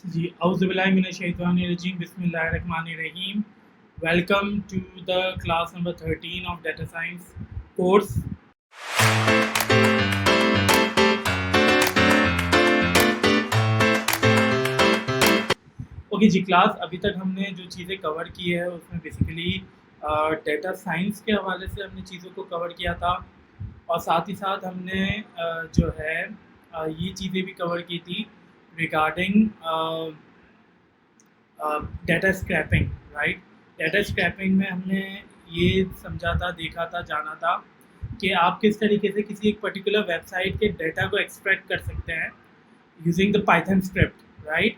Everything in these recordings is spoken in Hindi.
जी, औज़ुबिल्लाहिमिनश्शैतानिर्रजीम बिस्मिल्लाहिर्रहमानिर्रहीम। Welcome to the class number 13 of data science course. Okay जी, क्लास अभी तक हमने जो चीज़ें कवर की है उसमें बेसिकली डेटा साइंस के हवाले से हमने चीज़ों को कवर किया था और साथ ही साथ हमने जो है ये चीज़ें भी कवर की थी regarding data scraping, right. Data scraping में हमने ये समझा था, देखा था, जाना था कि आप किस तरीके से किसी एक पर्टिकुलर वेबसाइट के डेटा को एक्सट्रैक्ट कर सकते हैं using the Python script, right.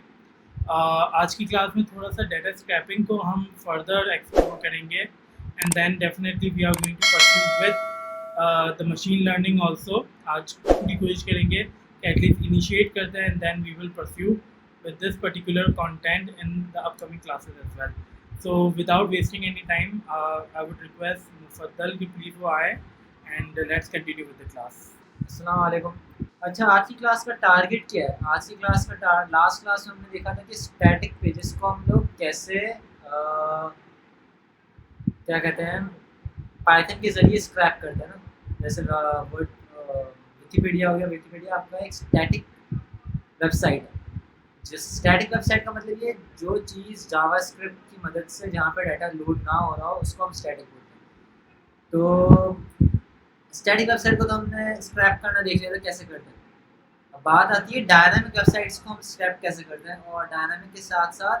आज की क्लास में थोड़ा सा डेटा स्क्रैपिंग को हम फर्दर एक्सप्लोर करेंगे and then definitely we are going to pursue with the machine learning also. आज पूरी कोशिश करेंगे कि एटलीस्ट इनिशिएट करते हैं and then we will pursue with this particular content in the upcoming classes as well. So without wasting any time, I would request Mufaddal ki please wo aaye and let's continue with the class. अस्सलाम वालेकुम। अच्छा, आज की क्लास का टारगेट क्या है? आज की क्लास का लास्ट क्लास में हमने देखा था कि स्टैटिक पेजेस को हम लोग कैसे क्या कहते हैं, पाइथन के ज़रिए स्क्रैप करते हैं ना। जैसे विकिपीडिया हो गया। विकिपीडिया आपका एक स्टैटिक वेबसाइट है। जिस स्टैटिक वेबसाइट का मतलब ये जो चीज़ जावास्क्रिप्ट की मदद से जहाँ पे डाटा लोड ना हो रहा हो उसको हम स्टैटिक बोलते हैं। तो स्टैटिक वेबसाइट को तो हमने स्क्रैप करना देख लिया था कैसे करते हैं। अब बात आती है डायनामिक वेबसाइट्स को हम स्क्रैप कैसे करते हैं, और डायनामिक के साथ साथ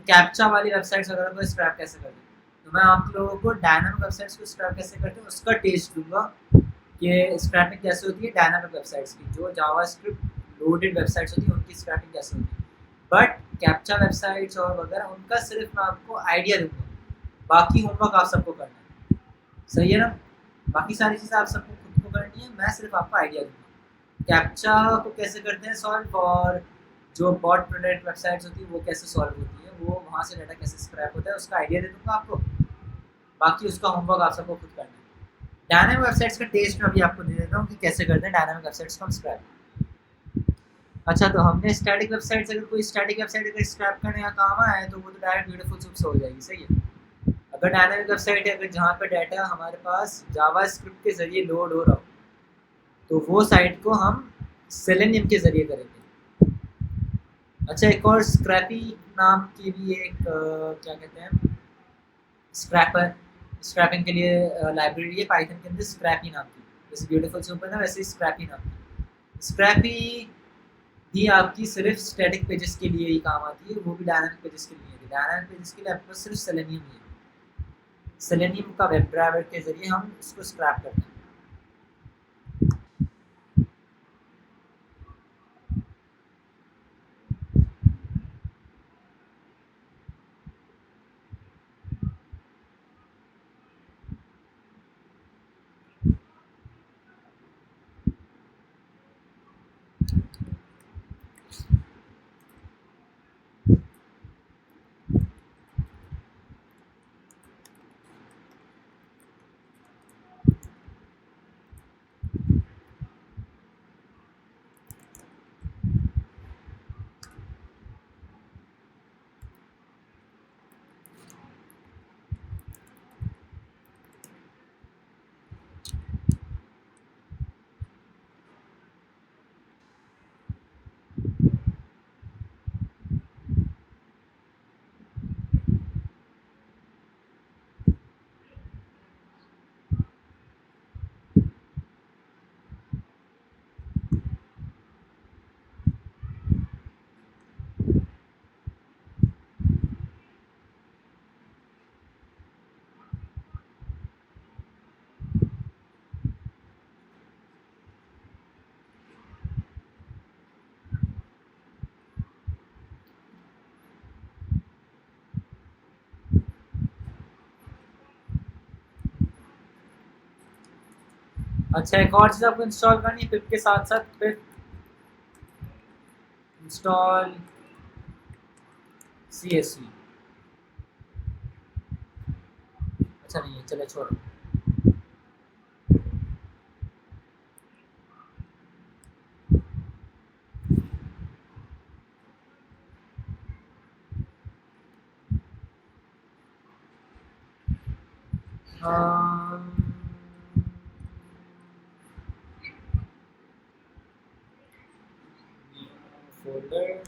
कैप्चा वाली वेबसाइट्स वगैरह को स्क्रैप कैसे करते हैं। तो मैं आप लोगों को डायनामिक वेबसाइट्स को स्क्रैप कैसे करते हैं उसका टेस्ट दूंगा कि स्क्रैपिंग कैसे होती है डायनामिक वेबसाइट्स की। जो जावास्क्रिप्ट लोडेड वेबसाइट्स होती हैं उनकी स्क्रैपिंग कैसे होती है, बट कैप्चा वेबसाइट्स और वगैरह उनका सिर्फ मैं आपको आइडिया दूंगा। बाकी होमवर्क आप सबको करना है, सही है ना। बाकी सारी चीज़ें आप सबको खुद को करनी है, मैं सिर्फ आपको आइडिया दूंगा। कैप्चा को कैसे करते हैं सॉल्व, और जो बॉट प्रोडक्ट वेबसाइट्स होती है वो कैसे सॉल्व होती है, वो वहाँ से डाटा कैसे स्क्रैप होता है उसका आइडिया दे दूंगा आपको। बाकी उसका होमवर्क आप सबको खुद करना है। डायनामिक वेबसाइट्स का टेस्ट मैं अभी आपको दे देता हूँ कि कैसे करते हैं डायनामिक वेबसाइट्स को हम स्क्रैप। अच्छा, तो हमने स्टैटिक वेबसाइट्स, अगर कोई स्टैटिक वेबसाइट अगर स्क्रैप करने का काम आया है तो वो तो डायरेक्ट ब्यूटीफुल सूप से हो जाएगी, सही है। अगर डायनामिक वेबसाइट है, अगर जहाँ पे डाटा हमारे पास जावास्क्रिप्ट के ज़रिए लोड हो रहा हो, तो वो साइट को हम सेलेनियम के ज़रिए करेंगे। अच्छा, एक और स्क्रैपी नाम की भी एक क्या कहते हैं, स्क्रैपर, स्क्रैपिंग के लिए लाइब्रेरी है पाइथन के अंदर स्क्रैपी नाम की। जैसे ब्यूटीफुल सूप है ना, वैसे ही स्क्रैपी नाम की। स्क्रैपी भी आपकी सिर्फ स्टैटिक पेजेस के लिए ही काम आती है, वो भी डायनामिक पेजेस के लिए नहीं। डायनामिक पेजेस के लिए आपके पास सिर्फ सेलेनियम ही है। सेलेनियम का वेब ड्राइवर के ज़रिए हम इसको स्क्रैप करते हैं। अच्छा, एक और चीज़ आपको इंस्टॉल करनी है पिप के साथ साथ, पिप इंस्टॉल CSV। अच्छा नहीं है, चले छोड़ो। अम, फोल्डर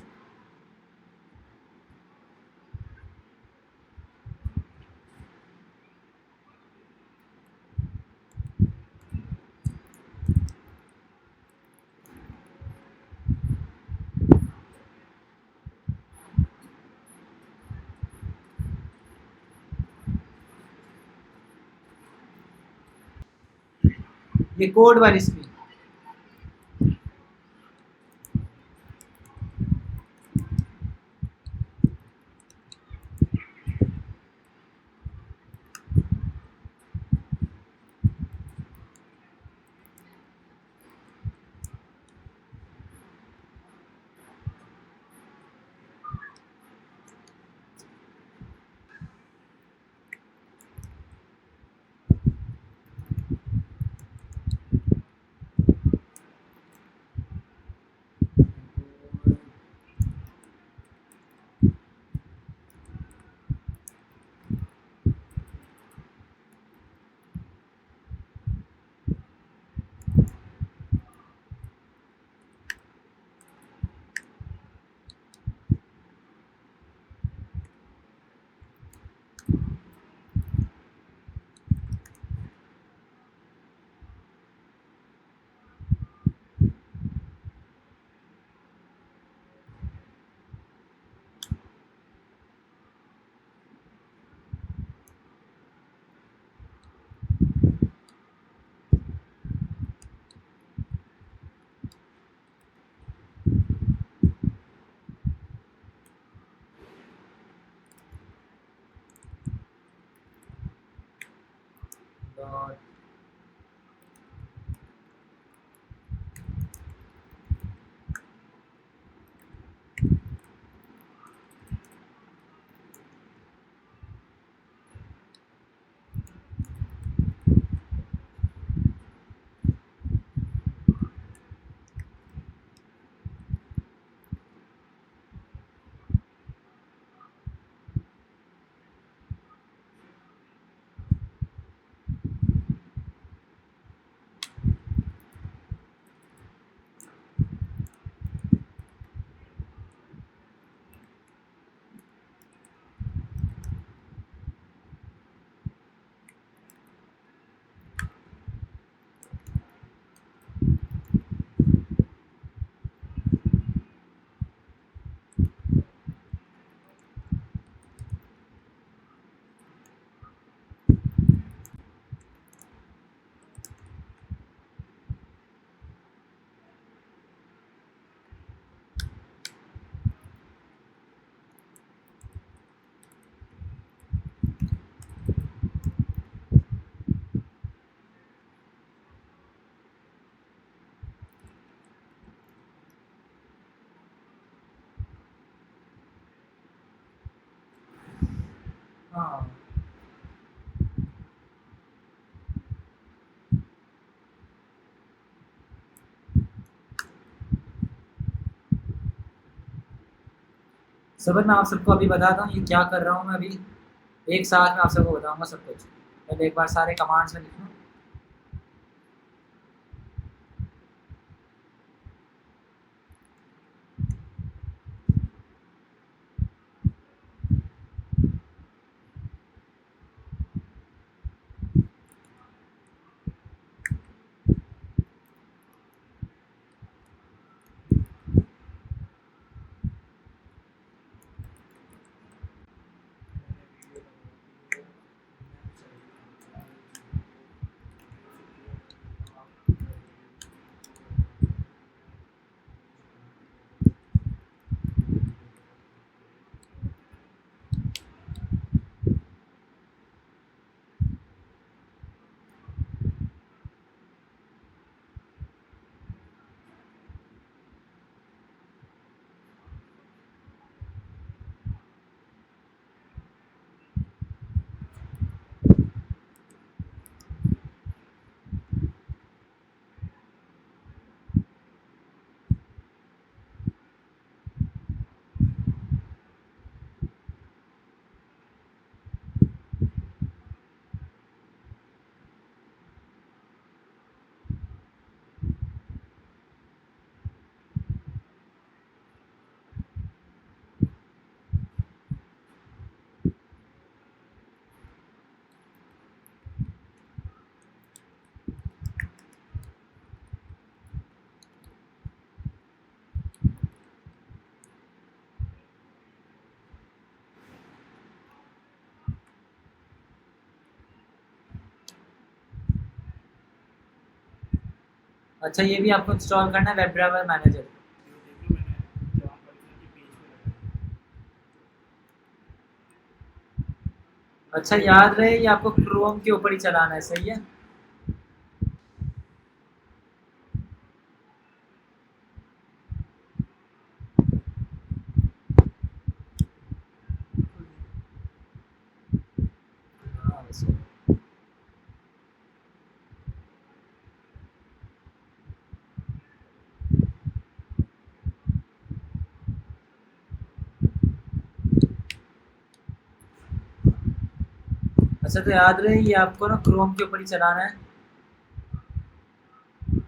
ये कोड वाली स्क्रीन। डॉट हाँ सबर मैं आप सबको अभी बताता हूँ ये क्या कर रहा हूँ मैं अभी। एक साथ में आप सबको बताऊंगा सब कुछ। पहले एक बार सारे कमांड्स में लिख लूँ। अच्छा, ये भी आपको इंस्टॉल करना है वेब ड्राइवर मैनेजर। देख लो, मैंने जवान पॉलिसी की पेज पे लगाया। अच्छा, याद रहे ये आपको क्रोम के ऊपर ही चलाना है, सही है। हाँ, वैसे। अच्छा, तो याद रहे ये आपको ना क्रोम के ऊपर ही चलाना है,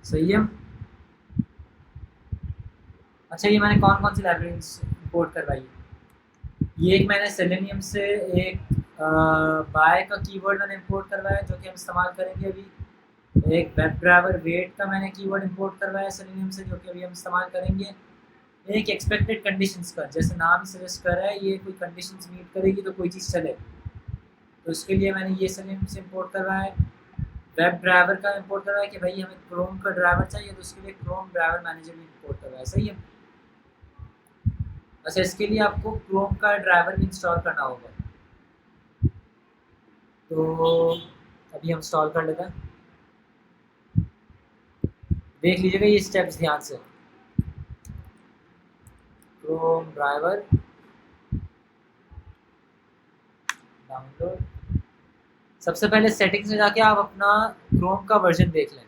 सही है। अच्छा, ये मैंने कौन कौन सी लाइब्रेरीज इंपोर्ट करवाई है? ये एक मैंने सेलेनियम से एक बाय का कीवर्ड मैंने इंपोर्ट करवाया है, जो कि हम इस्तेमाल करेंगे अभी। एक वेब ड्राइवर वेट का मैंने कीवर्ड इंपोर्ट करवाया है सेलेनियम से, जो कि अभी हम इस्तेमाल करेंगे। एक एक्सपेक्टेड कंडीशंस का, जैसे नाम सजेस्ट कर रहा है, ये कोई कंडीशंस मीट करेगी तो कोई चीज़ चले, तो इसके लिए मैंने ये सेलेनियम से इंपोर्ट करवाया है। वेब ड्राइवर का इंपोर्ट करवाया कि भाई हमें क्रोम का ड्राइवर चाहिए, तो उसके लिए क्रोम ड्राइवर मैनेजर भी इंपोर्ट करवाया, सही है। अच्छा, इसके लिए आपको क्रोम का ड्राइवर भी इंस्टॉल करना होगा, तो अभी हम इंस्टॉल कर लेते हैं। देख लीजिएगा ये स्टेप्स ध्यान से। Chrome driver download. सबसे पहले सेटिंग्स में जाके आप अपना क्रोम का वर्जन देख लें।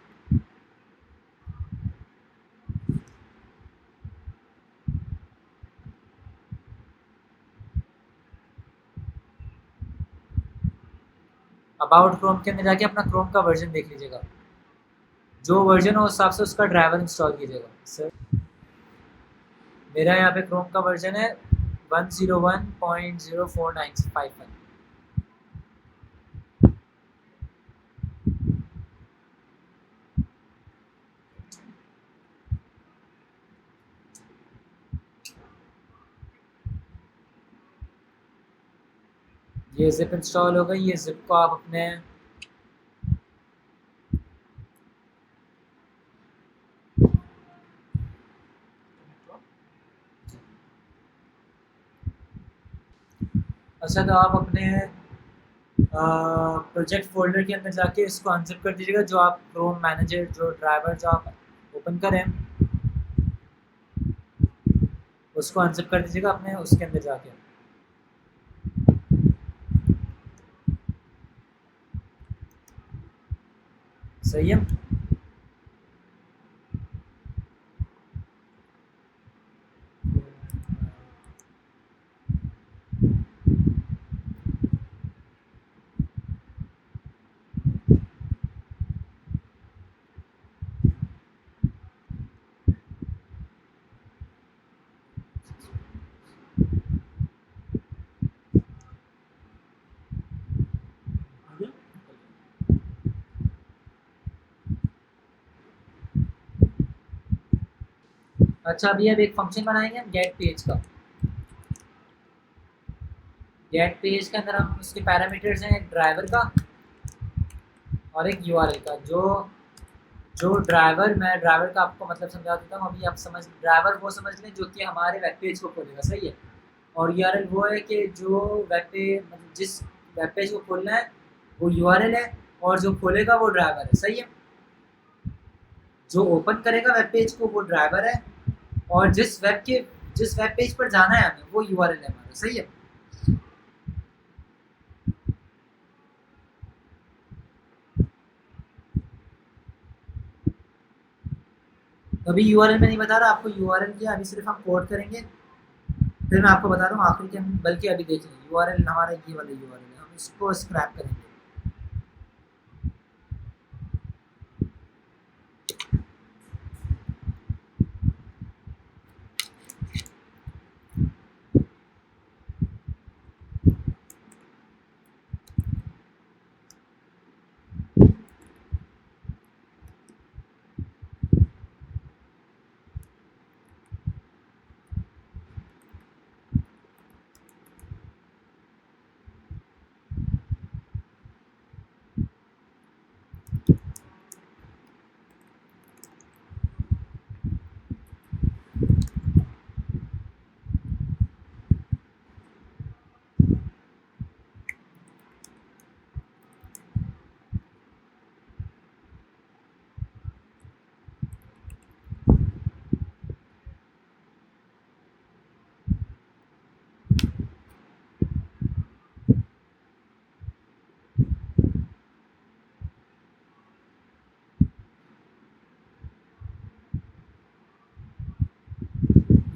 अबाउट क्रोम के अंदर जाके अपना क्रोम का वर्जन देख लीजिएगा, जो वर्जन हो उस हिसाब से उसका ड्राइवर इंस्टॉल कीजिएगा सर। मेरा यहाँ पे क्रोम का वर्जन है 101.04951। ये जिप इंस्टॉल हो गई। ये जिप को आप अपने अच्छा, तो आप अपने प्रोजेक्ट फोल्डर के अंदर जाके इसको अनजिप कर दीजिएगा, जो आप क्रोम मैनेजर जो ड्राइवर जो आप ओपन करें उसको अनजिप कर दीजिएगा अपने उसके अंदर जाके, सही है। अच्छा, अभी अब एक फंक्शन बनाएंगे हम गेट पेज का। गेट पेज के अंदर हम उसके पैरामीटर्स हैं एक ड्राइवर का और एक यूआरएल का। जो जो ड्राइवर, मैं ड्राइवर का आपको मतलब समझा देता हूँ अभी, आप समझ, ड्राइवर वो समझ लें जो कि हमारे वेब पेज को खोलेगा, सही है। और यूआरएल वो है कि जो वेब पेज, मतलब जिस वेब पेज को खोलना है वो यूआरएल है, और जो खोलेगा वो ड्राइवर है, सही है। जो ओपन करेगा वेब पेज को वो ड्राइवर है, और जिस वेब पेज पर जाना है हमें वो यूआरएल है हमारा, सही है। तो अभी यूआरएल में नहीं बता रहा आपको यूआरएल क्या, अभी सिर्फ हम कोड करेंगे, फिर मैं आपको बता रहा हूँ आखिर के हम, बल्कि अभी देख लेंगे यूआरएल हमारा ये वाला यूआरएल है, हम इसको स्क्रैप करेंगे।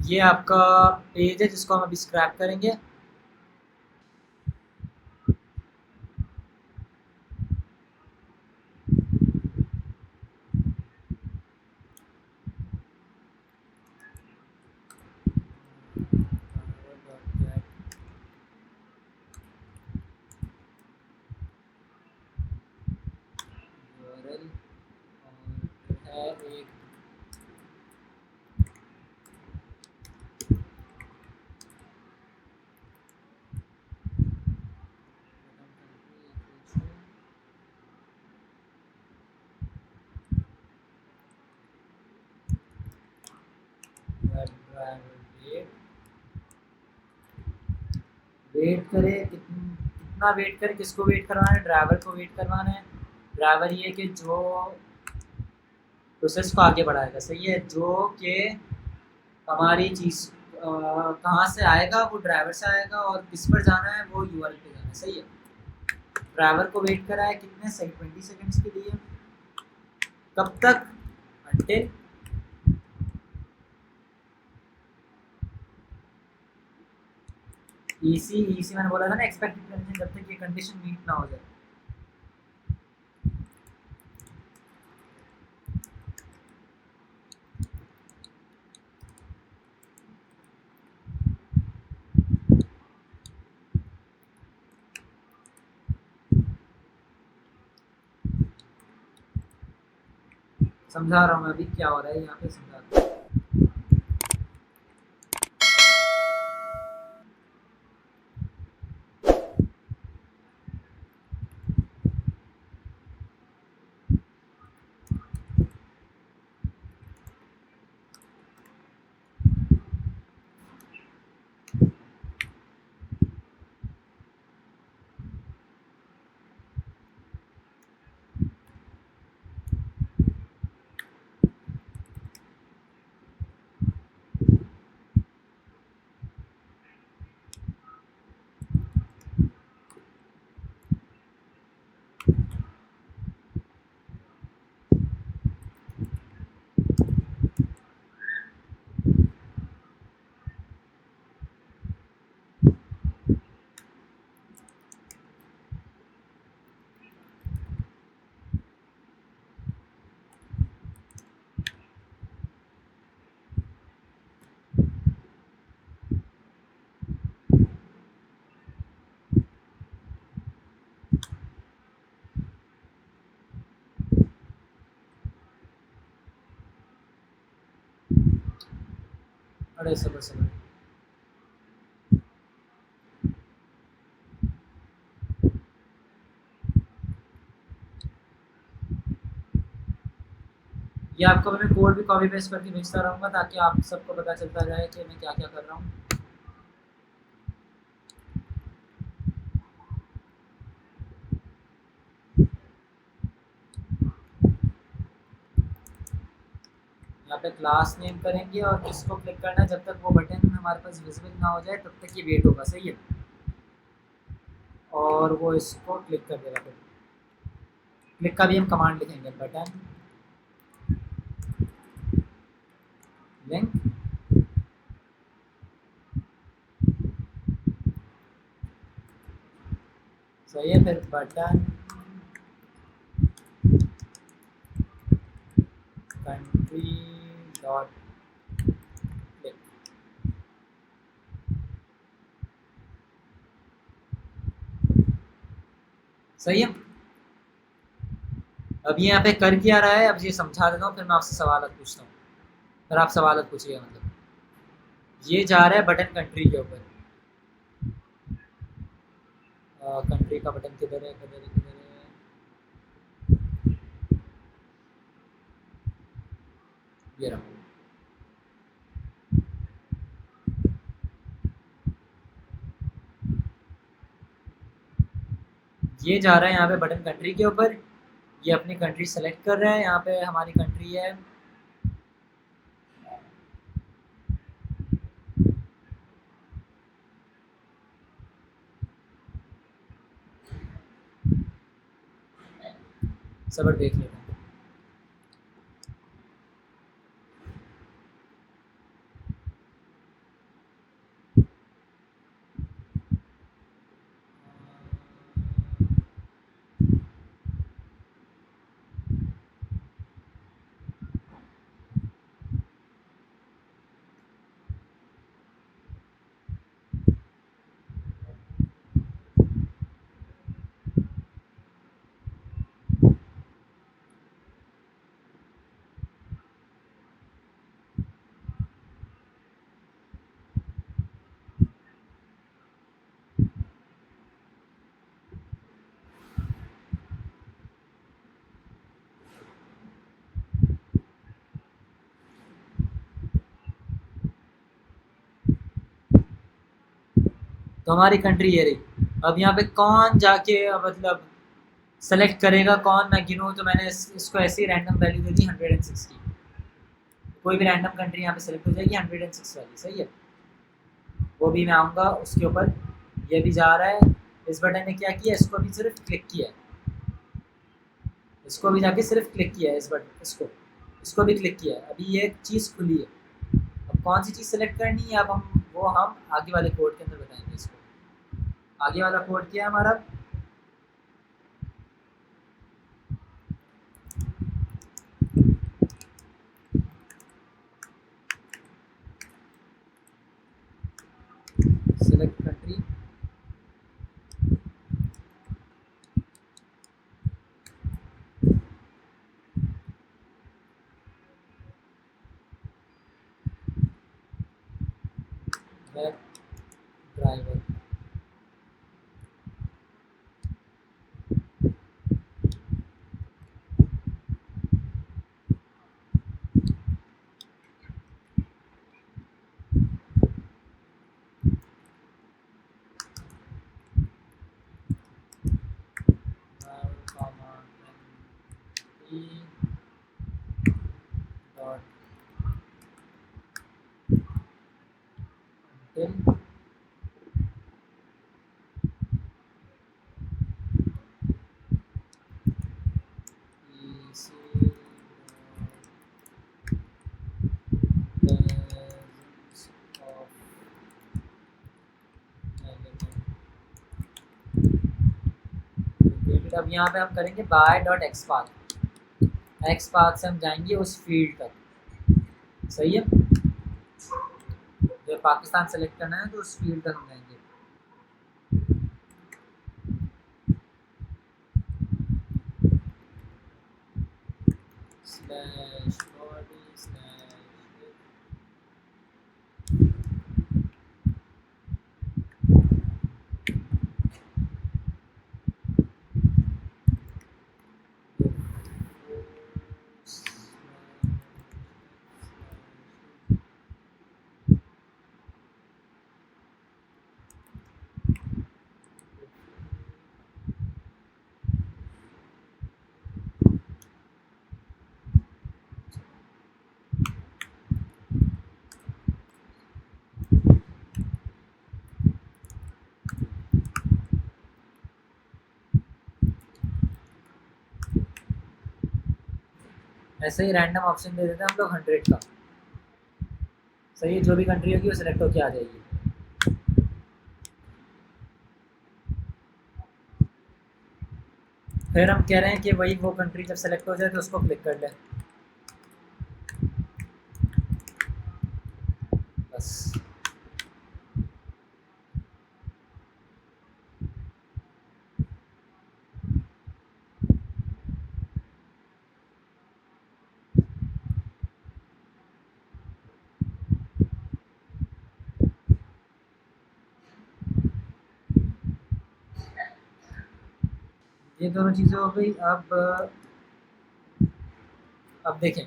ये आपका पेज है जिसको हम अभी स्क्रैप करेंगे। है एक वेट करे, कितना वेट करे, किसको वेट करवाना है, ड्राइवर को वेट करवाना है। ड्राइवर ये कि जो प्रोसेस को आगे बढ़ाएगा, सही है, जो कि हमारी चीज़ कहाँ से आएगा, वो ड्राइवर से आएगा, और किस पर जाना है वो यूआरएल पे जाना है, सही है। ड्राइवर को वेट करा है कितने, सही 20 सेकंड्स के लिए। कब तक, अंटिल ईसी मैंने बोला था ना, एक्सपेक्टेड कंडीशन, जब तक ये कंडीशन मीट ना हो जाए। समझा रहा हूँ मैं अभी क्या हो रहा है यहाँ पे, समझा रहा हूँ। अरे सबर सबर, ये आपको मैं कोड भी कॉपी पेस्ट करके भेजता रहूँगा ताकि आप सबको पता चलता जाए कि मैं क्या क्या कर रहा हूँ। यहाँ पे क्लास नेम करेंगे और किसको क्लिक करना है, जब तक वो बटन हमारे पास विजिबल ना हो जाए तब तक ये वेट होगा, सही है। और वो इसको क्लिक कर देगा, फिर क्लिक का भी हम कमांड लिखेंगे, बटन लिंक, सही है। फिर बटन कंट्री डॉट क्लिक, सही है। अब ये यहाँ पे कर क्या रहा है, अब ये समझा देता हूँ, फिर मैं आपसे सवाल पूछता हूँ, फिर आप सवाल पूछिएगा। मतलब ये जा रहा है बटन कंट्री के ऊपर, कंट्री का बटन किधर है, किधर है, किधर है, ये रहा। ये जा रहा है यहाँ पे बटन कंट्री के ऊपर, ये अपनी कंट्री सेलेक्ट कर रहा है, यहाँ पे हमारी कंट्री है सबर, देख लेते हैं। तो हमारी कंट्री ये रही। अब यहाँ पे कौन जाके मतलब सेलेक्ट करेगा, कौन मैं गिनूँ, तो मैंने इसको ऐसी रैंडम वैल्यू दे दी 106 की। कोई भी रैंडम कंट्री यहाँ पे सेलेक्ट हो जाएगी 106 वाली, सही है। वो भी मैं आऊँगा उसके ऊपर, ये भी जा रहा है। इस बटन ने क्या किया, इसको भी सिर्फ क्लिक किया है, इसको भी जाके सिर्फ क्लिक किया है, इस बटन इसको भी क्लिक किया है। अभी ये चीज़ खुली है। अब कौन सी चीज़ सेलेक्ट करनी है, अब हम आगे वाले कोड के अंदर बताएंगे इसको। आगे वाला कोड क्या है हमारा, सेलेक्ट कंट्री, वेब ड्राइवर, अब यहाँ पे हम करेंगे by dot X path. X path से हम जाएंगे उस फील्ड तक, सही है। जो पाकिस्तान सेलेक्ट करना है तो उस फील्ड तक हम जाएंगे। स्लैश बॉडी स्लैश ऐसे ही रैंडम ऑप्शन दे देते हैं हम लोग 100 का, सही है। जो भी कंट्री होगी वो सिलेक्ट होके आ जाएगी। फिर हम कह रहे हैं कि वही वो कंट्री जब सेलेक्ट हो जाए तो उसको क्लिक कर लें, बस। ये दोनों चीज़ें हो गई। अब देखें,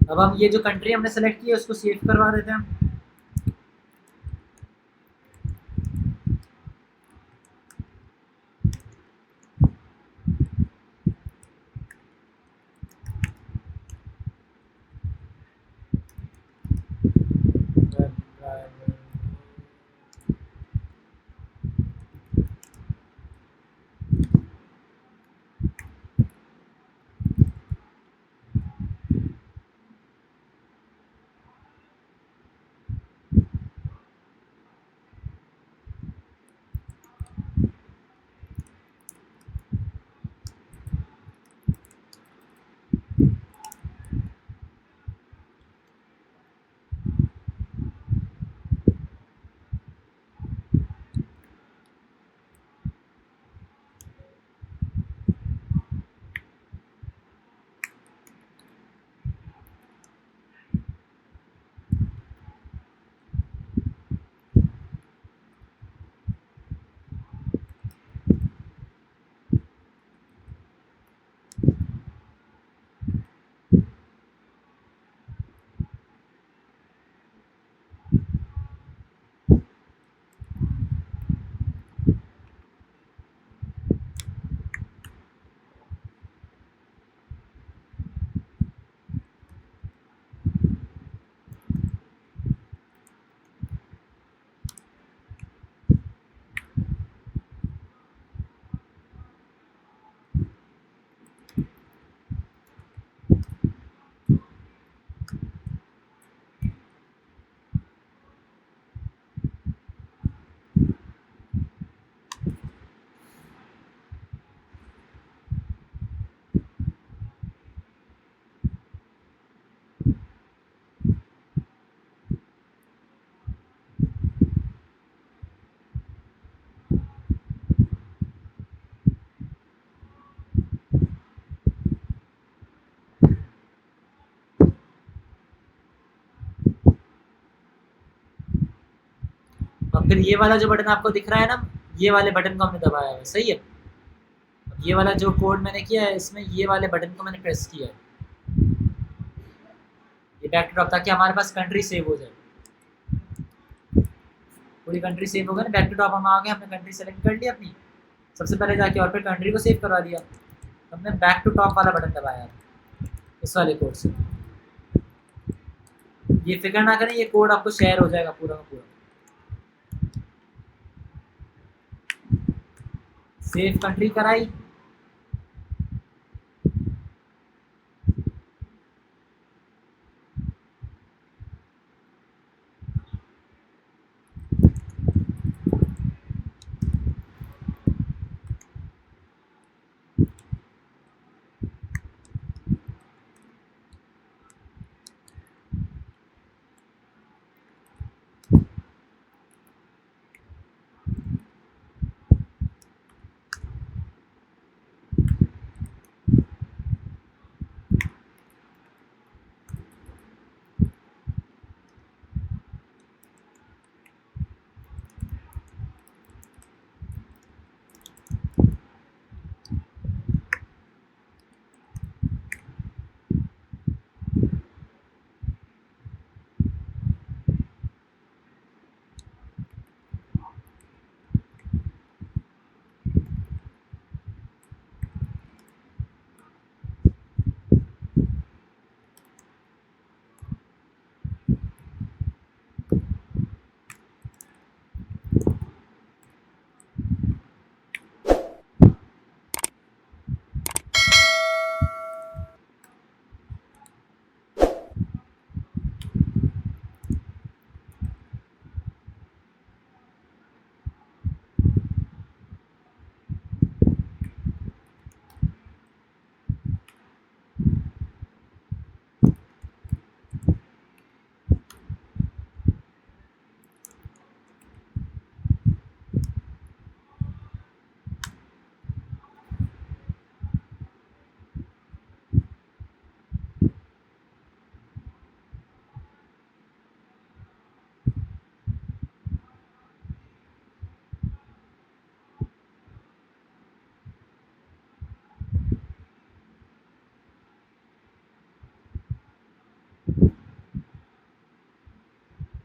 अब हम ये जो कंट्री हमने सेलेक्ट की है उसको सेव करवा देते हैं। फिर ये वाला जो बटन आपको दिख रहा है ना, ये वाले बटन को हमने दबाया है, सही है। अब ये वाला जो कोड मैंने किया है इसमें ये वाले बटन को मैंने प्रेस किया है, ये बैक टू टॉप, ताकि हमारे पास कंट्री सेव हो जाए। पूरी कंट्री सेव हो गई ना, बैक टू टॉप हम आ गए, हमने कंट्री सेलेक्ट कर लिया अपनी सबसे पहले जाके, और फिर कंट्री को सेव करवा दिया। हमने बैक टू टॉप वाला बटन दबाया इस वाले कोड से। ये फिक्र ना करें, ये कोड आपको शेयर हो जाएगा पूरा का पूरा। सेव कंट्री कराई,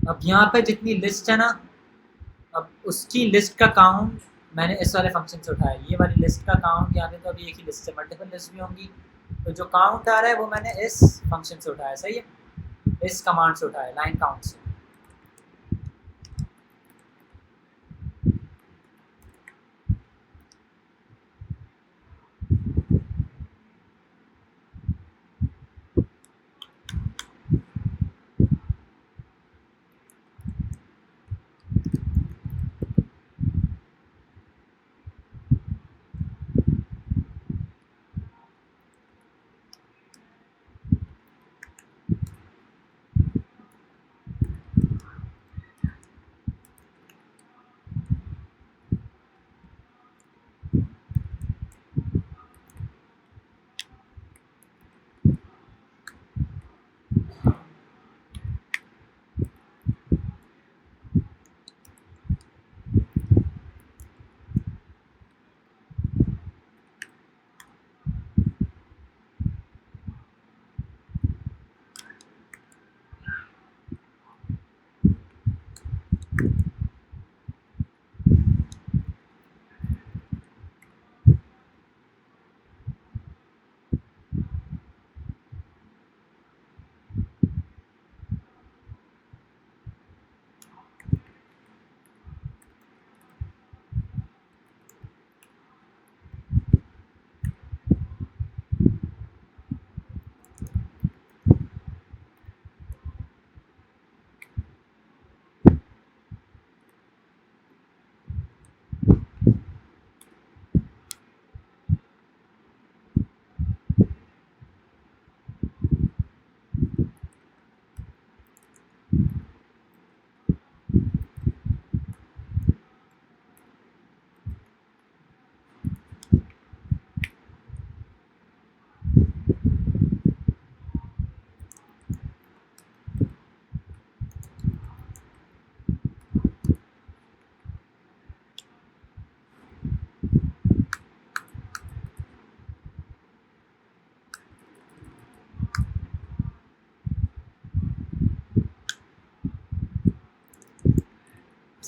अब यहाँ पे जितनी लिस्ट है ना, अब उसकी लिस्ट का काउंट मैंने इस वाले फंक्शन से उठाया। ये वाली लिस्ट का काउंट यहाँ पे तो अभी एक ही लिस्ट से मल्टीपल लिस्ट भी होंगी, तो जो काउंट आ रहा है वो मैंने इस फंक्शन से उठाया, सही है, इस कमांड से उठाया, लाइन काउंट से।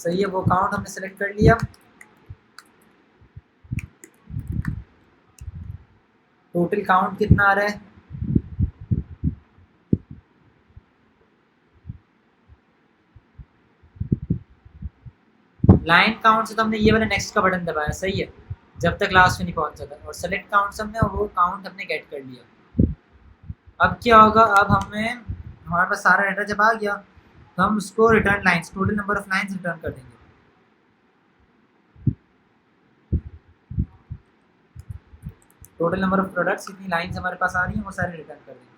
सही है, वो अकाउंट हमने सेलेक्ट कर लिया। टोटल काउंट कितना आ रहा है? लाइन काउंट से तो हमने ये वाला नेक्स्ट का बटन दबाया, सही है, जब तक लास्ट में नहीं पहुंचा था। और सेलेक्ट काउंट से हमने वो काउंट हमने गेट कर लिया। अब क्या होगा, अब हमें हमारे पास सारा डाटा जब आ गया तो हम उसको return lines, total number of lines return कर देंगे। टोटल नंबर ऑफ प्रोडक्ट्स, कितनी लाइन्स हमारे पास आ रही हैं वो सारे रिटर्न कर देंगे।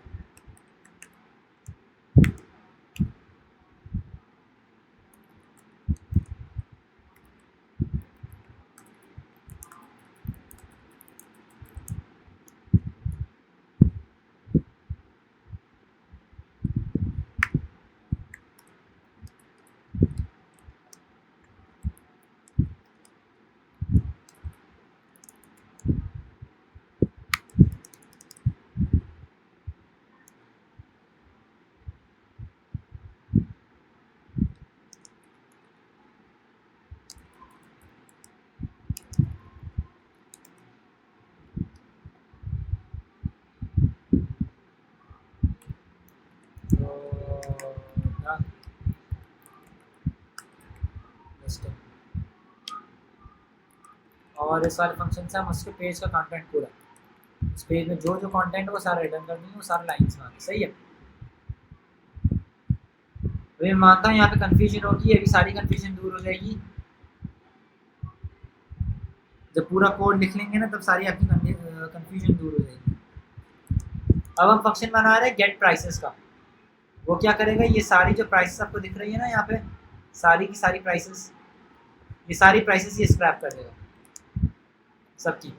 और इस वाले फंक्शन से हम उसके पेज का कंटेंट पूरा, इस पेज में जो जो कंटेंट है वो सारा रिटर्न कर देंगे, वो सारे लाइन्स में आके, सही है। मैं मानता हूँ यहाँ पे कंफ्यूजन होगी, अभी सारी कंफ्यूजन दूर हो जाएगी। जब पूरा कोड लिख लेंगे ना तब सारी आपकी कंफ्यूजन दूर हो जाएगी। अब हम फंक्शन बना रहे हैं गेट प्राइसेस का। वो क्या करेगा, ये सारी जो प्राइसेस आपको दिख रही है ना यहाँ पे, सारी की सारी प्राइसेस, ये सारी प्राइसेस ये स्क्रैप कर देगा सबकी।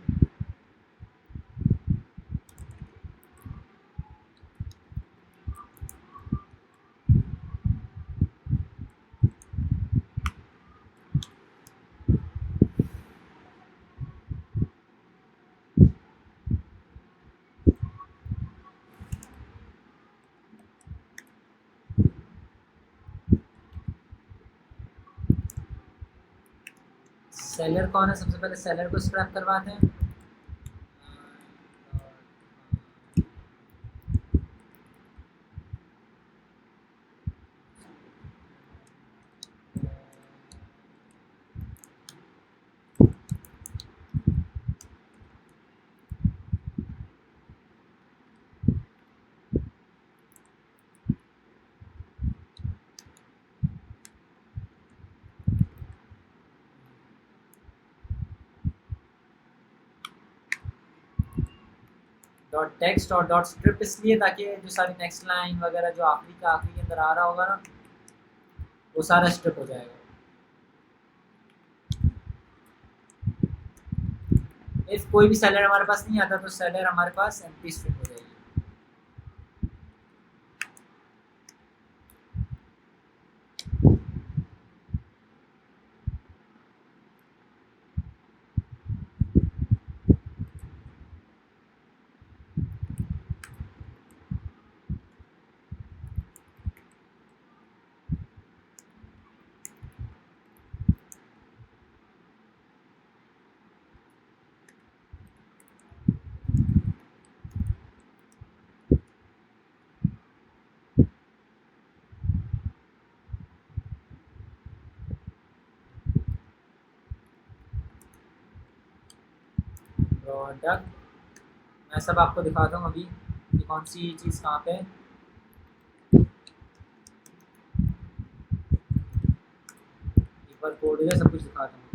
सेलर कौन है, सबसे पहले सेलर को स्क्रैप करवाते हैं। डॉट टेक्स्ट और डॉट स्ट्रिप इसलिए ताकि जो सारी नेक्स्ट लाइन वगैरह जो आखिरी का आखिरी के अंदर आ रहा होगा ना वो सारा स्ट्रिप हो जाएगा। इफ कोई भी सेलर हमारे पास नहीं आता तो सेलर हमारे पास एम्प्टी स्ट्रिप हो जाएगी। प्रोडक्ट मैं सब आपको दिखाता हूँ अभी कि कौन सी चीज़ कहाँ पे है। एक बार कोड है सब कुछ दिखाता हूँ।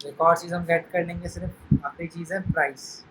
एक और चीज़ हम गेट कर लेंगे, सिर्फ आखिरी चीज़ है प्राइस।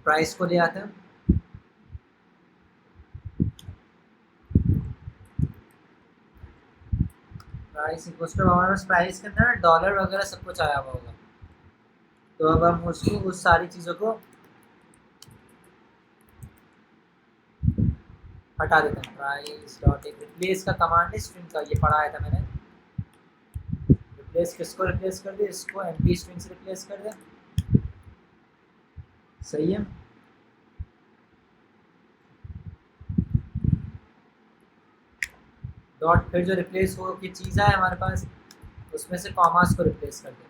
प्राइस को ले आते हैं। प्राइस इक्वल्स टू, हमारे पास प्राइस के अंदर डॉलर वगैरह सब कुछ आया हुआ होगा, तो अब हम उसको उस सारी चीज़ों को हटा देते हैं। प्राइस डॉट एक रिप्लेस का कमांड है स्ट्रिंग का, ये पढ़ा आया था मैंने। रिप्लेस किसको रिप्लेस कर दे, इसको एम्प्टी स्ट्रिंग से रिप्लेस कर दे, सही है। डॉट फिर जो रिप्लेस हो की चीज़ है हमारे पास, उसमें से कॉमास को रिप्लेस कर दे।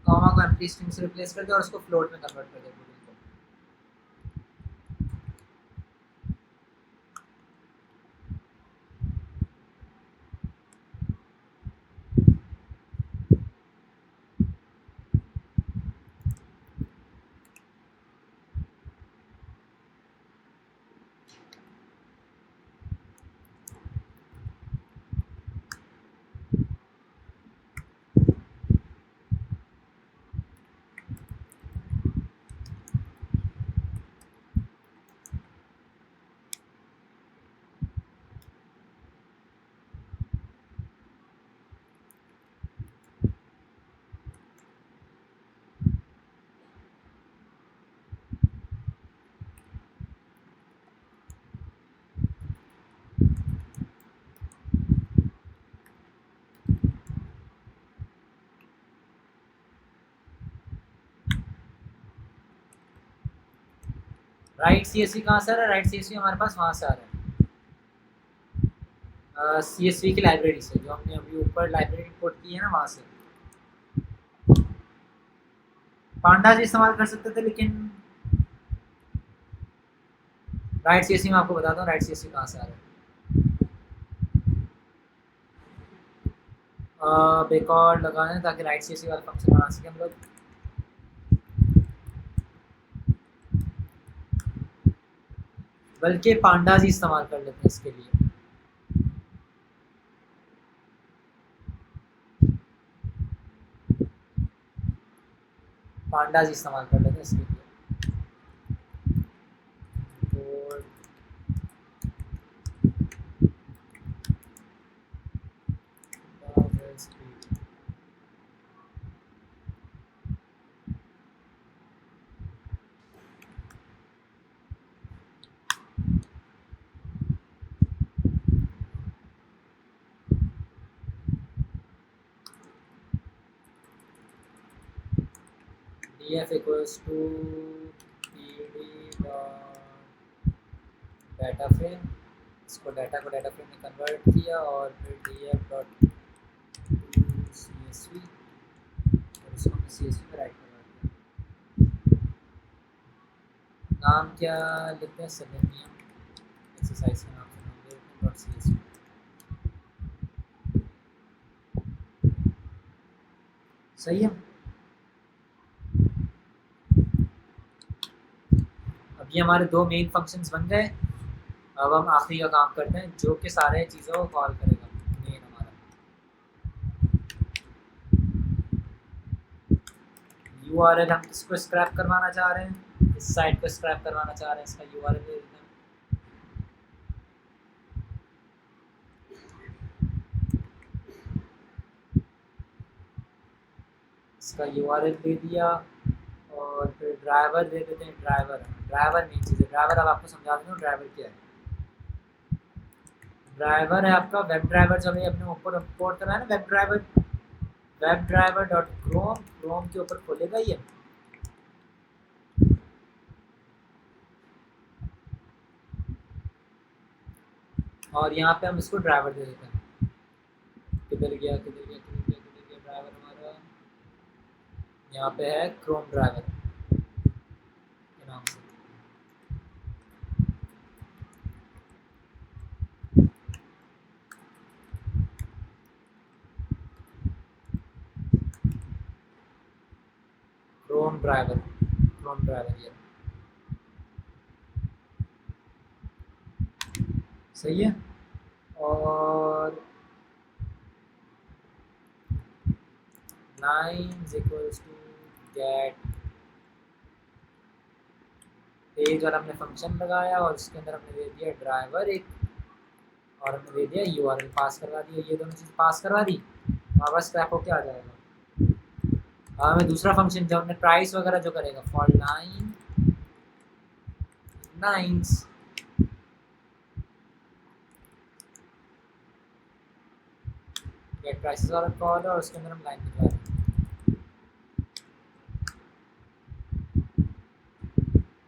कॉमा को एम्प्टी स्ट्रिंग से रिप्लेस कर दे और उसको फ्लोट में कन्वर्ट कर दे। राइट CSV कहाँ से आ रहा है, राइट CSV हमारे पास वहाँ से आ रहा है CSV की लाइब्रेरी से, जो हमने अभी ऊपर लाइब्रेरी इंपोर्ट की है ना, वहाँ से। पांडास इस्तेमाल कर सकते थे, लेकिन राइट CSV मैं आपको बताता हूँ राइट CSV कहाँ से आ रहा है। बेकॉर्ड लगा दें ताकि राइट CSV वाला फंक्शन बना सके हम लोग। बल्कि पांडास ही इस्तेमाल कर लेते हैं इसके लिए। पांडास इस्तेमाल कर लेते हैं इसके लिए। df equals to pd data frame, इसको डाटा को डाटा फ्रेम में कन्वर्ट किया और फिर df डॉट CSV CSV और उसको हमने CSV पे राइट करवा दिया। नाम क्या लिखते हैं, सेलेनियम एक्सरसाइज का नाम से नाम दे देते हैं .csv। सही है। अब ये हमारे दो मेन फंक्शंस बन गए। अब हम आखिरी का काम करते हैं जो कि सारे चीज़ों को कॉल करेगा मेन हमारा। URL हम किसको स्क्रैप करवाना चाह रहे हैं, इस साइट को स्क्रैप करवाना चाह रहे हैं, इसका URL दे देते हैं। इसका URL दे दिया और फिर ड्राइवर दे देते हैं। ड्राइवर मेन चीज़ है। ड्राइवर अब आपको समझा देता हूँ ड्राइवर क्या है। ड्राइवर है आपका वेब ड्राइवर, जो हमें अपने ऊपर इंपोर्ट करना है ना, वेब ड्राइवर डॉट क्रोम के ऊपर खोलेगा ये। और यहाँ पे हम इसको ड्राइवर दे देते हैं। किधर गया ड्राइवर हमारा, यहाँ पे है क्रोम ड्राइवर के नाम से। क्रोम ड्राइवर ये सही है। और lines equals to get page, और हमने फंक्शन लगाया और उसके अंदर हमने दे दिया ड्राइवर एक, और हमने दे दिया URL पास करवा दिया। ये दोनों चीज़ पास करवा दी, हमारे पास स्क्रैप होके आ जाएगा। हमें दूसरा फंक्शन जो हमने प्राइस वगैरह जो करेगा, फॉर लाइन्स गेट प्राइसेस वाला कॉल है और उसके अंदर हम लाइन दिखा रहे हैं।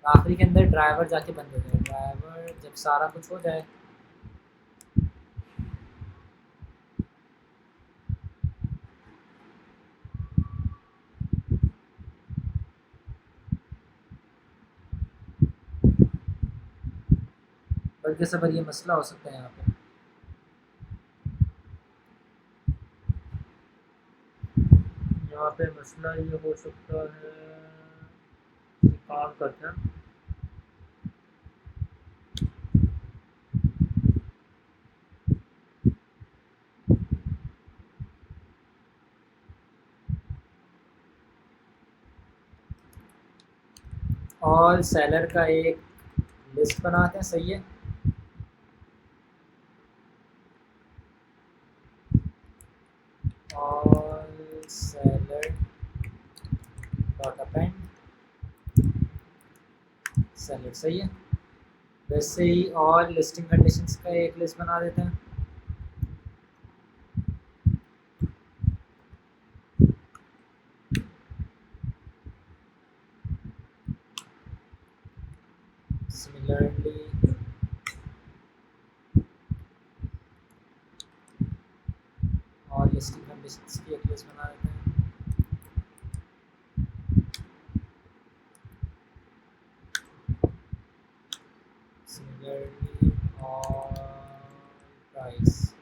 आखिरी के अंदर ड्राइवर जाके बंद हो जाए। ड्राइवर जब सारा कुछ हो जाए बल्कि सब ये मसला हो सकता है यहाँ पे। यहाँ पे मसला ये हो सकता है, काम करते हैं ऑल सेलर का एक लिस्ट बनाते हैं। सही है। All seller dot append seller. सही है। वैसे ही ऑल लिस्टिंग कंडीशंस का एक लिस्ट बना देते हैं। सिमिलरली और लिस्टिंग कंडीशंस की एक लिस्ट बना देते हैं। सिमिलरली और प्राइस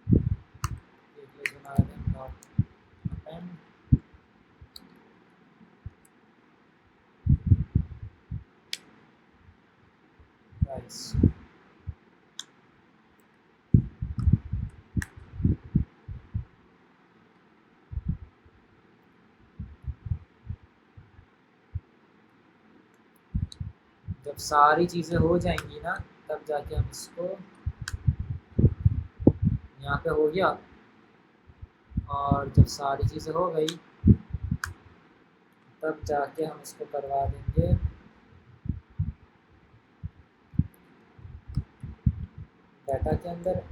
एक लिस्ट बना देते हैं। Dot append price. जब सारी चीज़ें हो जाएंगी ना, तब जाके हम इसको, यहाँ पे हो गया, और जब सारी चीज़ें हो गई तब जाके हम इसको करवा देंगे डाटा के अंदर।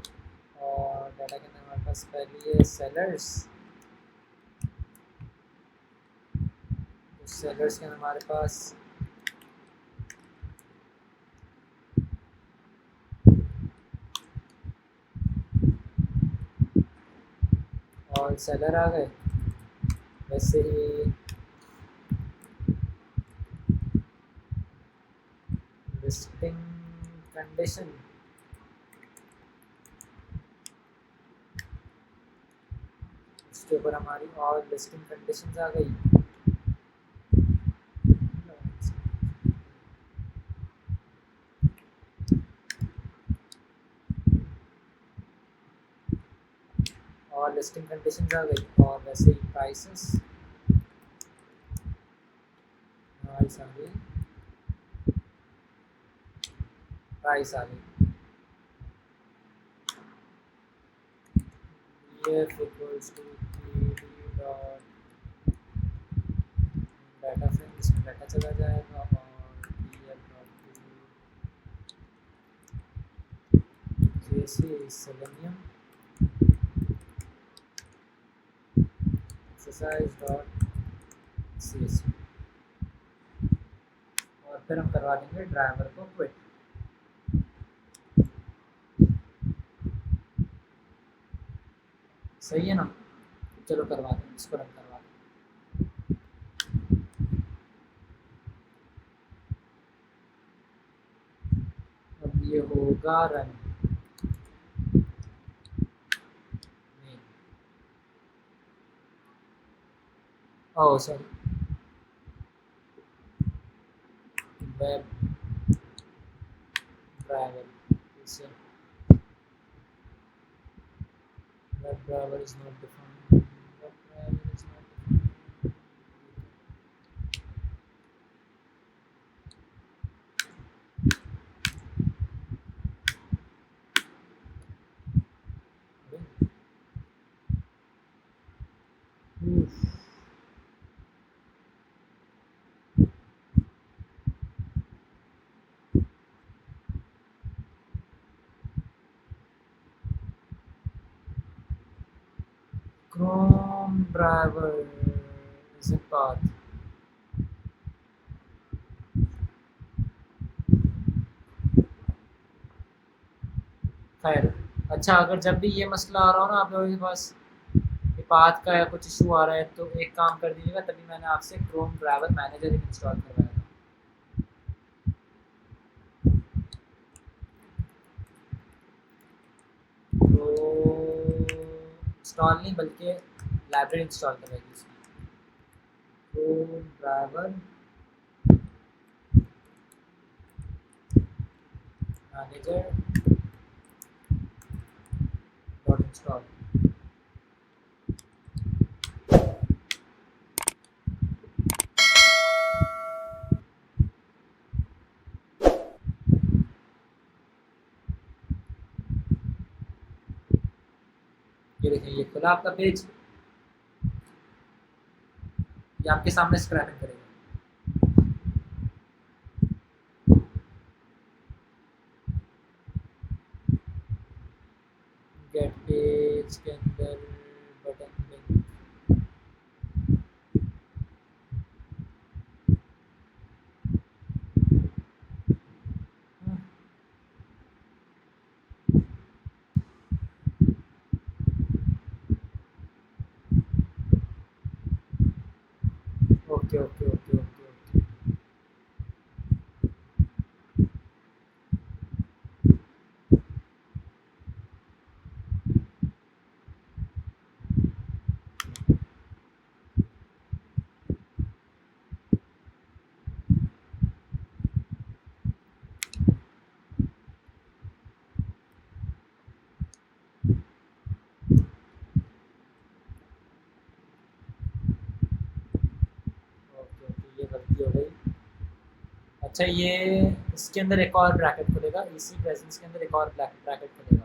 और डाटा के अंदर हमारे पास पहले ये सेलर्स, उस सेलर्स के अंदर हमारे पास ऑल सेलर आ गए। वैसे ही लिस्टिंग कंडीशन, उसके ऊपर हमारी और लिस्टिंग कंडीशंस आ गई। और लिस्टिंग कंडीशंस आ गई, और वैसे ही प्राइसेस प्राइस आ गई, प्राइस आ गई। EF equals to PD dot data frame, इसमें डाटा चला जाएगा, और DF dot JC selenium exercise dot CSV, और फिर हम करवा देंगे ड्राइवर को क्विट। सही है ना? चलो करवा दें, इसको रन करवा दें। अब ये होगा run. Oh sorry, web driver, web driver is not defined, web driver is not defined। Chrome driver is a path। खैर, अच्छा, अगर जब भी ये मसला आ रहा हो ना आप लोगों के पास, ये पाथ का या कुछ इशू आ रहा है, तो एक काम कर दीजिएगा, तभी मैंने आपसे क्रोम ड्राइवर मैनेजर इंस्टॉल करवाया था। तो इंस्टॉल नहीं बल्कि लाइब्रेरी इंस्टॉल करवाइए इसकी, Chrome driver manager dot install. ये देखिए, ये खुला आपका पेज, ये आपके सामने स्क्रैपिंग करेगा। गेट पेज के अंदर button link, okay okay okay okay okay. Okay okay, ये गलती हो गई। अच्छा, ये इसके अंदर एक और ब्रैकेट खुलेगा, इसी प्रेजेंस के अंदर एक और ब्रैकेट खुलेगा।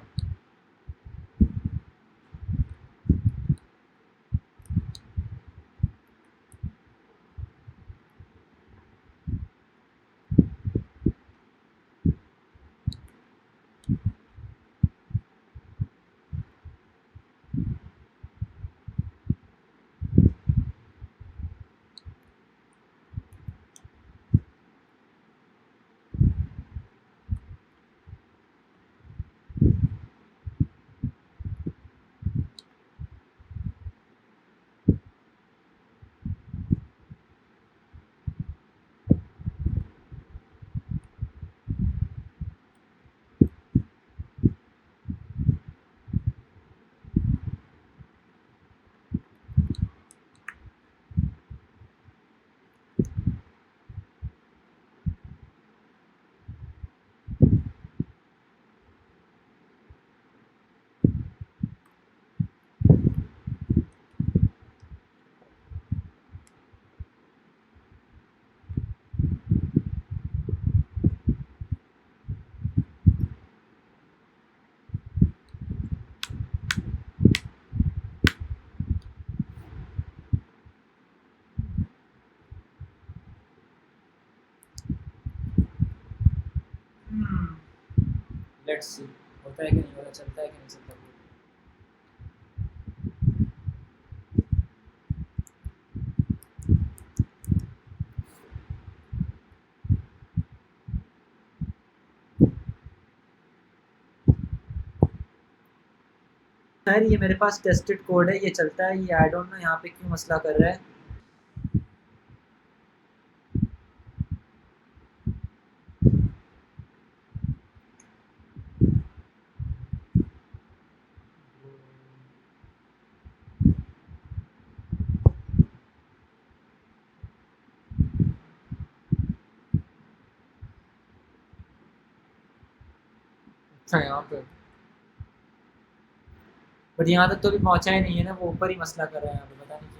लेट्स सी होता है कि नहीं होता, चलता है कि नहीं चलता। खैर ये मेरे पास टेस्टेड कोड है, ये चलता है। ये आई डोंट नो यहाँ पे क्यों मसला कर रहा है। अच्छा यहाँ पे बट यहाँ तक तो भी पहुँचा ही नहीं है ना, वो ऊपर ही मसला कर रहा है यहाँ पे, पता नहीं क्यों।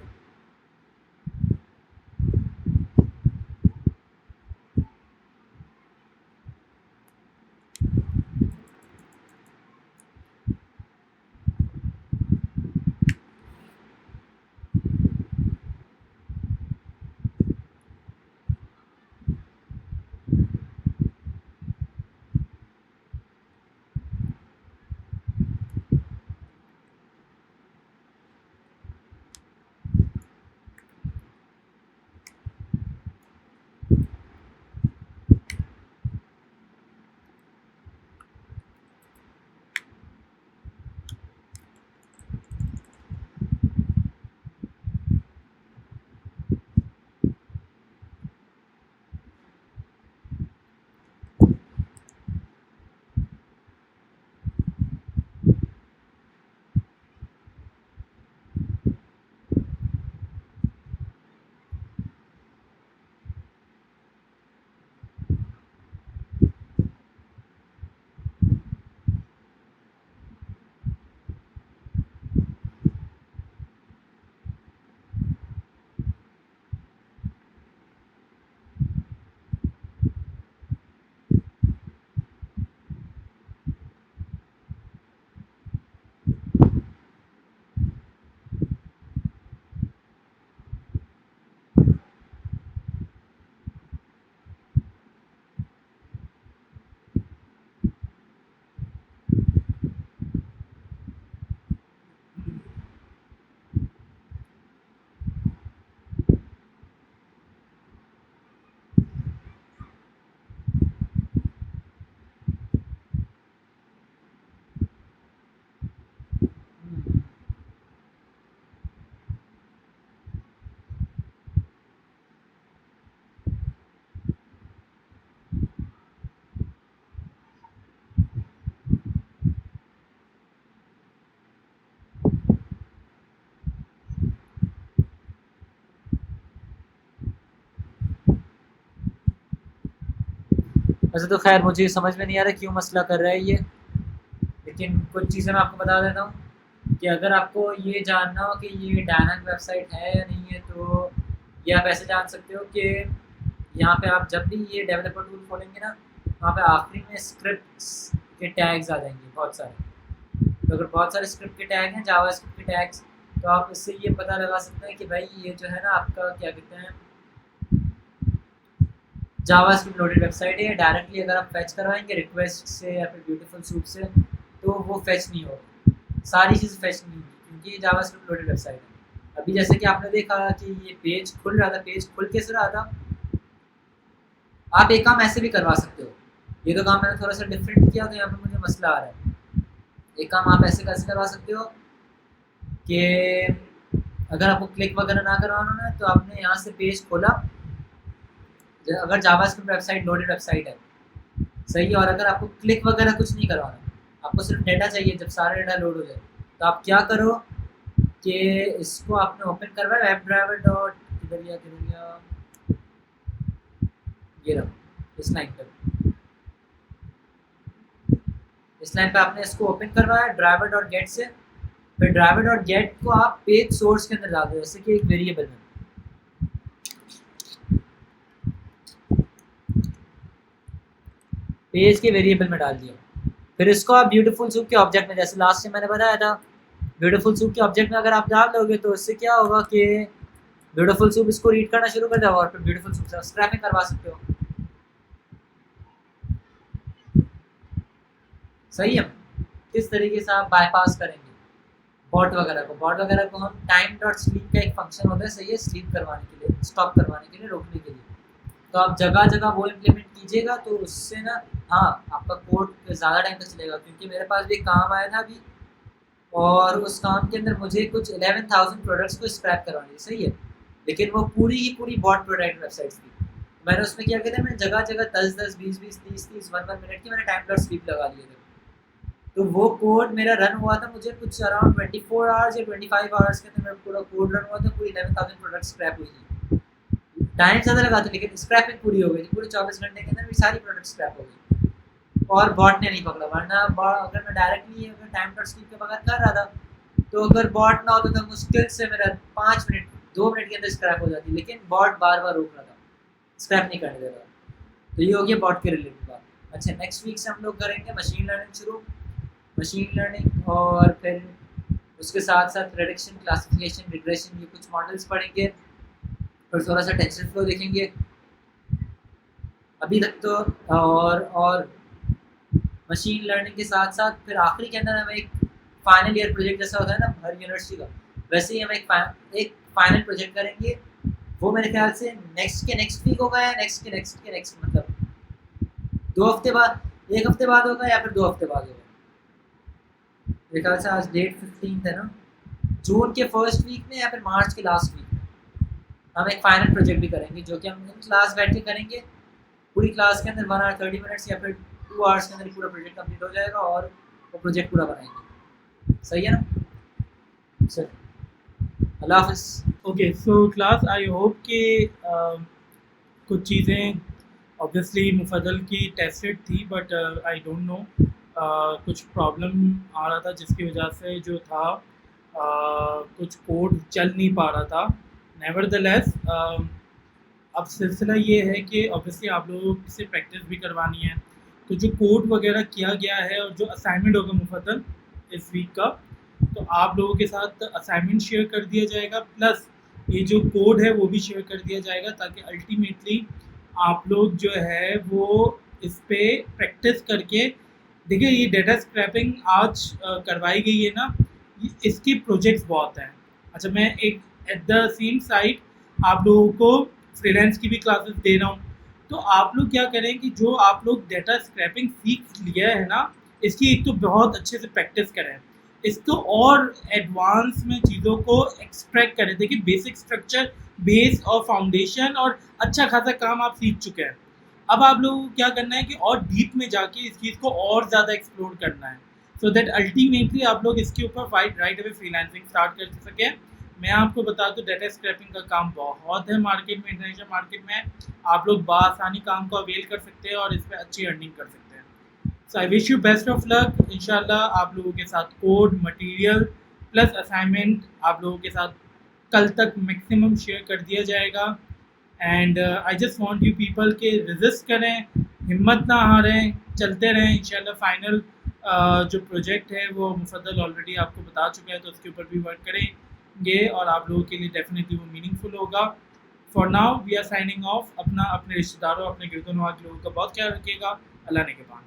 वैसे तो खैर मुझे समझ में नहीं आ रहा क्यों मसला कर रहा है ये, लेकिन कुछ चीज़ें मैं आपको बता देता हूँ कि अगर आपको ये जानना हो कि ये डायनामिक वेबसाइट है या नहीं है, तो ये आप ऐसे जान सकते हो कि यहाँ पे आप जब भी ये डेवलपर टूल खोलेंगे ना, वहाँ पे आखिरी में स्क्रिप्ट्स के टैग्स आ जाएंगे बहुत सारे। तो अगर बहुत सारे स्क्रिप्ट के टैग हैं, जावा स्क्रिप्ट के टैग्स, तो आप इससे ये पता लगा सकते हैं कि भाई ये जो है ना आपका क्या कहते हैं, जावा स्क्रिप्ट लोडेड वेबसाइट है। डायरेक्टली अगर आप फैच करवाएंगे रिक्वेस्ट से या फिर ब्यूटीफुल सूप से, तो वो फैच नहीं होगा, सारी चीज़ फैच नहीं होगी, क्योंकि ये जावा स्क्रिप्ट लोडेड वेबसाइट है। अभी जैसे कि आपने देखा कि ये पेज खुल रहा था, पेज खुल कैसे रहा था, आप एक काम ऐसे भी करवा सकते हो। ये तो काम मैंने थोड़ा सा डिफरेंट किया, तो यहाँ पे मुझे मसला आ रहा है। एक काम आप ऐसे कैसे करवा सकते हो कि अगर आपको क्लिक वगैरह ना करवाना है, तो आपने यहाँ से पेज खोला, अगर जावास्क्रिप्ट वेबसाइट लोडेड वेबसाइट है सही है, और अगर आपको क्लिक वगैरह कुछ नहीं करवाना, आपको सिर्फ डेटा चाहिए, जब सारा डेटा लोड हो जाए, तो आप क्या करो कि इसको आपने ओपन करवाया वेब ड्राइवर डॉट किधर गया ये रहा, इस लाइन पर, इस लाइन पे आपने इसको ओपन करवाया ड्राइवर डॉट गेट से। फिर ड्राइवर डॉट गेट को आप पेज सोर्स के अंदर डाल दो, जैसे कि एक वेरिएबल में, पेज के वेरिएबल में डाल दिया। फिर इसको आप ब्यूटीफुल सूप के ऑब्जेक्ट में, जैसे लास्ट में मैंने बताया था, ब्यूटीफुल सूप के ऑब्जेक्ट में अगर आप डाल दोगे, तो इससे क्या होगा कि ब्यूटीफुल सूप इसको रीड करना शुरू कर देगा, और फिर ब्यूटीफुल सूप से स्क्रैपिंग करवा सकते हो। सही है। किस तरीके से आप बाईपास करेंगे बॉट वगैरह को हम टाइम डॉट स्लीप का एक फंक्शन होता है, सही है, स्लीप करवाने के लिए, स्टॉप करवाने के लिए, रोकने के लिए। तो आप जगह जगह वो इम्प्लीमेंट कीजिएगा, तो उससे ना, हाँ, आपका कोड ज़्यादा टाइम तक चलेगा। क्योंकि मेरे पास भी एक काम आया था अभी, और उस काम के अंदर मुझे कुछ 11,000 प्रोडक्ट्स को स्क्रैप करवानी है, सही है, लेकिन वो पूरी ही पूरी बॉट प्रोडक्ट वेबसाइट्स थी। मैंने उसमें क्या किया था, मैंने जगह जगह 10-10, 20-20, 30-30, 1-1 मिनट की मैंने टाइम डॉट स्लीप लगा लिए थे। तो वो कोड मेरा रन हुआ था, मुझे कुछ अराउंड 24 आवर्स या 25 आवर्स के अंदर मेरा पूरा कोड रन हुआ था, पूरी 11,000 प्रोडक्ट स्क्रैप हुई थी। टाइम ज़्यादा लगा था, लेकिन स्क्रैपिंग पूरी हो गई थी, पूरे 24 घंटे के अंदर मेरी सारी प्रोडक्ट स्क्रैप हो गई, और बॉट ने नहीं पकड़ा। वरना अगर मैं डायरेक्टली अगर टाइम डॉट स्लीप के बगैर कर रहा था, तो अगर बॉट ना होता तो मुश्किल से मेरा 5 मिनट 2 मिनट के अंदर स्क्रैप हो जाती, लेकिन बॉट बार बार रोक रहा था, स्क्रैप नहीं करने दे रहा। तो ये हो गया बॉट के रिलेटेड बात। अच्छा, नेक्स्ट वीक से हम लोग करेंगे मशीन लर्निंग शुरू, मशीन लर्निंग, और फिर उसके साथ साथ प्रेडिक्शन, क्लासिफिकेशन, रिग्रेशन, ये कुछ मॉडल्स पढ़ेंगे, फिर थोड़ा सा टेंशन फ्लो देखेंगे अभी तक तो। और मशीन लर्निंग के साथ साथ फिर आखिरी के अंदर हम एक फाइनल ईयर प्रोजेक्ट जैसा होता है ना हर यूनिवर्सिटी का, वैसे ही हम एक फाइनल प्रोजेक्ट करेंगे। वो मेरे ख्याल से नेक्स्ट वीक होगा, या नेक्स्ट के नेक्स्ट, मतलब 2 हफ्ते बाद, 1 हफ्ते बाद होगा, या फिर 2 हफ्ते बाद होगा। मेरे ख्याल से आज डेट 15 है ना, जून के फर्स्ट वीक में या फिर मार्च के लास्ट वीक में हम एक फाइनल प्रोजेक्ट भी करेंगे, जो कि हम क्लास बैठ के करेंगे। पूरी क्लास के अंदर 1 आवर 30 मिनट्स या फिर 2 आवर्स के अंदर पूरा प्रोजेक्ट कंप्लीट हो जाएगा, और वो प्रोजेक्ट पूरा बनाएंगे। सही है ना सर? अल्लाह हाफिज़। Okay, so class, I hope कि कुछ चीज़ें ऑब्वियसली मुफद्दल की टेस्टेड थी, बट आई डोंट नो कुछ प्रॉब्लम आ रहा था जिसकी वजह से जो था कुछ कोड चल नहीं पा रहा था। नेवरदलेस अब सिलसिला ये है कि ऑब्वियसली आप लोगों से प्रैक्टिस भी करवानी है, तो जो कोड वगैरह किया गया है और जो असाइनमेंट होगा मुफद्दल इस वीक का, तो आप लोगों के साथ असाइनमेंट शेयर कर दिया जाएगा, प्लस ये जो कोड है वो भी शेयर कर दिया जाएगा, ताकि अल्टीमेटली आप लोग जो है वो इस पे प्रैक्टिस करके देखिए। ये डेटा स्क्रैपिंग आज करवाई गई है ना, इसकी प्रोजेक्ट्स बहुत हैं। अच्छा, मैं एक एट द सेम साइड आप लोगों को फ्रीलांस की भी क्लासेस दे रहा हूँ, तो आप लोग क्या करें कि जो आप लोग डेटा स्क्रैपिंग सीख लिया है ना, इसकी एक तो बहुत अच्छे से प्रैक्टिस करें, इसको और एडवांस में चीज़ों को एक्सट्रैक्ट करें। देखिए, बेसिक स्ट्रक्चर, बेस और फाउंडेशन और अच्छा खासा काम आप सीख चुके हैं। अब आप लोगों को क्या करना है कि और डीप में जाके इस चीज़ को और ज़्यादा एक्सप्लोर करना है, सो दैट अल्टीमेटली आप लोग इसके ऊपर राइट अवे फ्रीलांसिंग स्टार्ट कर सकें। मैं आपको बता दूं, डेटा स्क्रैपिंग का काम बहुत है मार्केट में, इंटरनेशनल मार्केट में आप लोग बआसानी काम को अवेल कर सकते हैं और इस पर अच्छी अर्निंग कर सकते हैं। So I wish you best of luck. इंशाल्लाह आप लोगों के साथ कोड मटेरियल प्लस असाइनमेंट आप लोगों के साथ कल तक मैक्सिमम शेयर कर दिया जाएगा। And I just want you people के रेजिस्ट करें, हिम्मत ना हारें, चलते रहें। इंशाल्लाह फाइनल जो प्रोजेक्ट है वो मुफद्दल ऑलरेडी आपको बता चुका है, तो उसके ऊपर भी वर्क करेंगे और आप लोगों के लिए डेफिनेटली वो मीनिंगफुल होगा। For now we are signing off. अपने रिश्तेदारों, अपने गिरदोनवा के लोगों का बहुत ख्याल रखिएगा। अल्लाह ने के बाद।